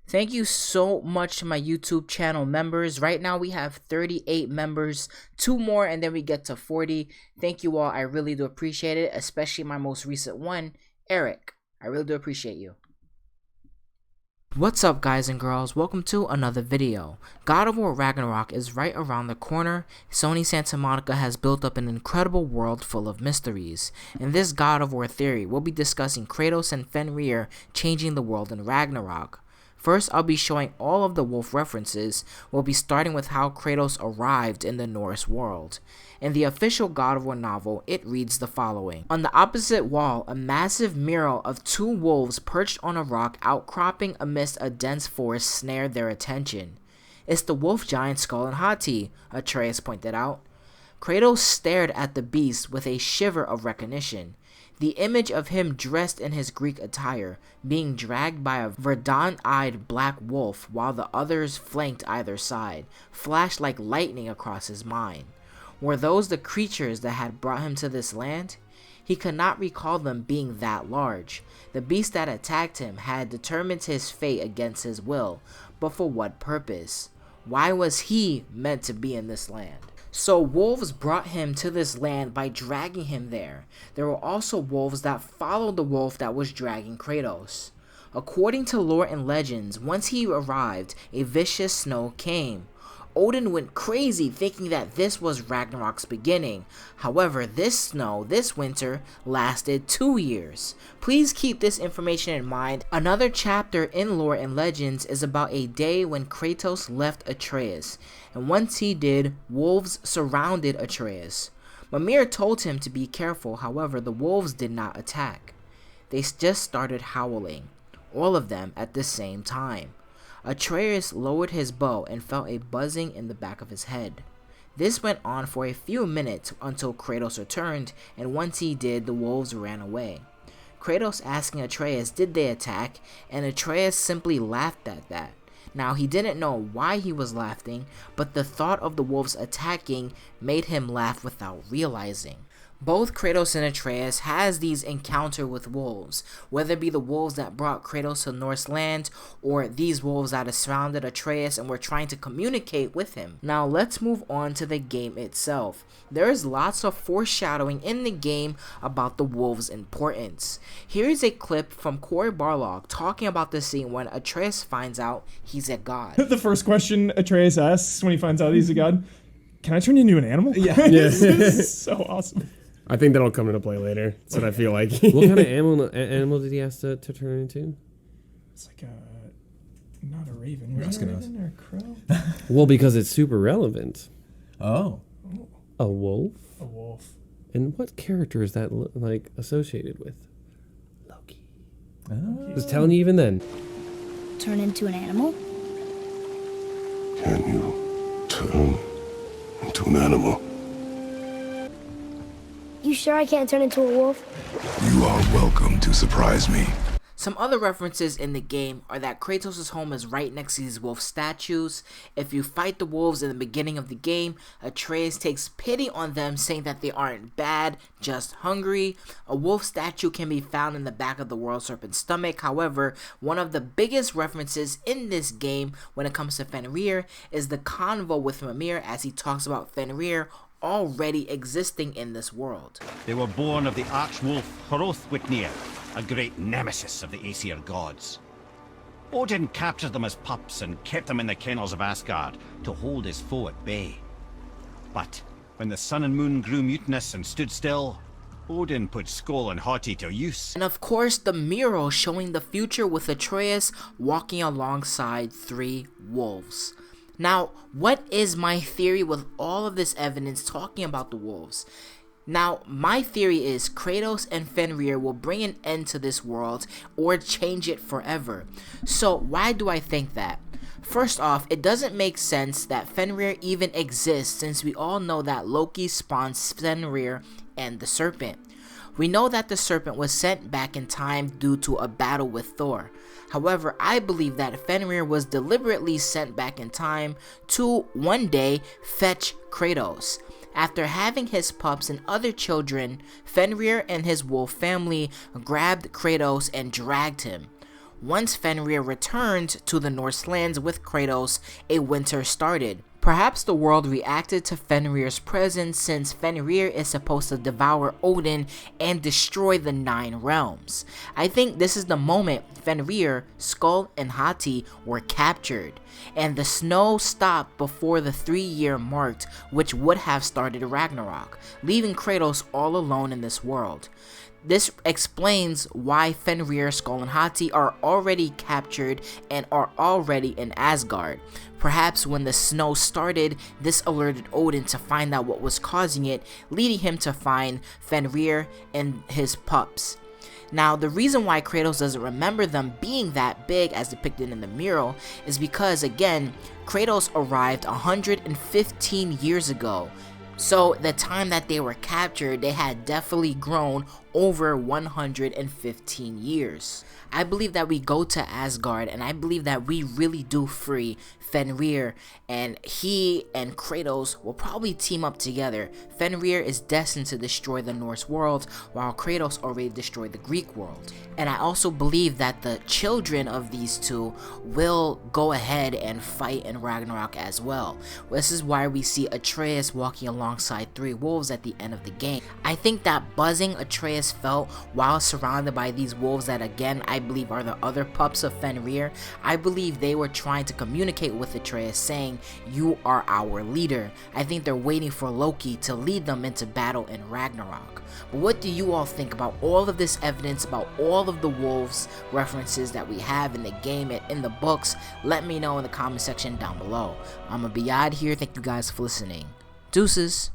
Thank you so much to my YouTube channel members. Right now we have 38 members, 2 more and then we get to 40. Thank you all. I really do appreciate it, especially my most recent one, Eric. I really do appreciate you. What's up guys and girls, welcome to another video. God of War Ragnarok is right around the corner. Sony Santa Monica has built up an incredible world full of mysteries. In this God of War theory, we'll be discussing Kratos and Fenrir changing the world in Ragnarok. First, I'll be showing all of the wolf references. We'll be starting with how Kratos arrived in the Norse world. In the official God of War novel, it reads the following. On the opposite wall, a massive mural of 2 wolves perched on a rock outcropping amidst a dense forest snared their attention. It's the wolf giant Skull and Hati, Atreus pointed out. Kratos stared at the beast with a shiver of recognition. The image of him dressed in his Greek attire, being dragged by a verdant-eyed black wolf while the others flanked either side, flashed like lightning across his mind. Were those the creatures that had brought him to this land? He could not recall them being that large. The beast that attacked him had determined his fate against his will, but for what purpose? Why was he meant to be in this land? So wolves brought him to this land by dragging him there. There were also wolves that followed the wolf that was dragging Kratos. According to lore and legends, once he arrived, a vicious snow came. Odin went crazy thinking that this was Ragnarok's beginning. However, this snow, this winter, lasted 2 years. Please keep this information in mind. Another chapter in lore and legends is about a day when Kratos left Atreus, and once he did, wolves surrounded Atreus. Mimir told him to be careful, however, the wolves did not attack. They just started howling, all of them at the same time. Atreus lowered his bow and felt a buzzing in the back of his head. This went on for a few minutes until Kratos returned, and once he did, the wolves ran away. Kratos asking Atreus did they attack, and Atreus simply laughed at that. Now he didn't know why he was laughing, but the thought of the wolves attacking made him laugh without realizing. Both Kratos and Atreus has these encounter with wolves, whether it be the wolves that brought Kratos to Norse land or these wolves that have surrounded Atreus and were trying to communicate with him. Now let's move on to the game itself. There is lots of foreshadowing in the game about the wolves' importance. Here is a clip from Corey Barlog talking about the scene when Atreus finds out he's a god. The first question Atreus asks when he finds out he's a god, can I turn into an animal? Yeah. This is so awesome. I think that'll come into play later. That's what I feel like. What kind of animal did he ask to turn into? It's like not a raven. You're Was it a asking raven us. or a crow? Well, because it's super relevant. Oh. A wolf? A wolf. And what character is that like associated with? Loki. Oh. Was telling you even then. Turn into an animal? Can you turn into an animal? You sure I can't turn into a wolf? You are welcome to surprise me. Some other references in the game are that Kratos' home is right next to these wolf statues. If you fight the wolves in the beginning of the game, Atreus takes pity on them, saying that they aren't bad, just hungry. A wolf statue can be found in the back of the world serpent's stomach. However, one of the biggest references in this game when it comes to Fenrir is the convo with Mimir as he talks about Fenrir already existing in this world. They were born of the archwolf Hrothwitnir, a great nemesis of the Aesir gods. Odin captured them as pups and kept them in the kennels of Asgard to hold his foe at bay. But when the sun and moon grew mutinous and stood still, Odin put Skoll and Hati to use. And of course, the mural showing the future with Atreus walking alongside 3 wolves. Now, what is my theory with all of this evidence talking about the wolves? Now, my theory is Kratos and Fenrir will bring an end to this world or change it forever. So, why do I think that? First off, it doesn't make sense that Fenrir even exists since we all know that Loki spawned Fenrir and the serpent. We know that the serpent was sent back in time due to a battle with Thor. However, I believe that Fenrir was deliberately sent back in time to one day fetch Kratos. After having his pups and other children, Fenrir and his wolf family grabbed Kratos and dragged him. Once Fenrir returned to the Norse lands with Kratos, a winter started. Perhaps the world reacted to Fenrir's presence since Fenrir is supposed to devour Odin and destroy the 9 realms. I think this is the moment Fenrir, Skull, and Hati were captured, and the snow stopped before the 3-year marked, which would have started Ragnarok, leaving Kratos all alone in this world. This explains why Fenrir, Skull, and Hati are already captured and are already in Asgard. Perhaps when the snow started, this alerted Odin to find out what was causing it, leading him to find Fenrir and his pups. Now, the reason why Kratos doesn't remember them being that big as depicted in the mural is because, again, Kratos arrived 115 years ago. So the time that they were captured, they had definitely grown over 115 years. I believe that we go to Asgard, and I believe that we really do free Fenrir, and he and Kratos will probably team up together. Fenrir is destined to destroy the Norse world, while Kratos already destroyed the Greek world. And I also believe that the children of these two will go ahead and fight in Ragnarok as well. This is why we see Atreus walking alongside 3 wolves at the end of the game. I think that buzzing Atreus felt while surrounded by these wolves that, again, I believe are the other pups of Fenrir, I believe they were trying to communicate with Atreus saying, "You are our leader." I think they're waiting for Loki to lead them into battle in Ragnarok. But what do you all think about all of this evidence, about all of the wolves references that we have in the game and in the books? Let me know in the comment section down below. I'm gonna be out here. Thank you guys for listening. Deuces.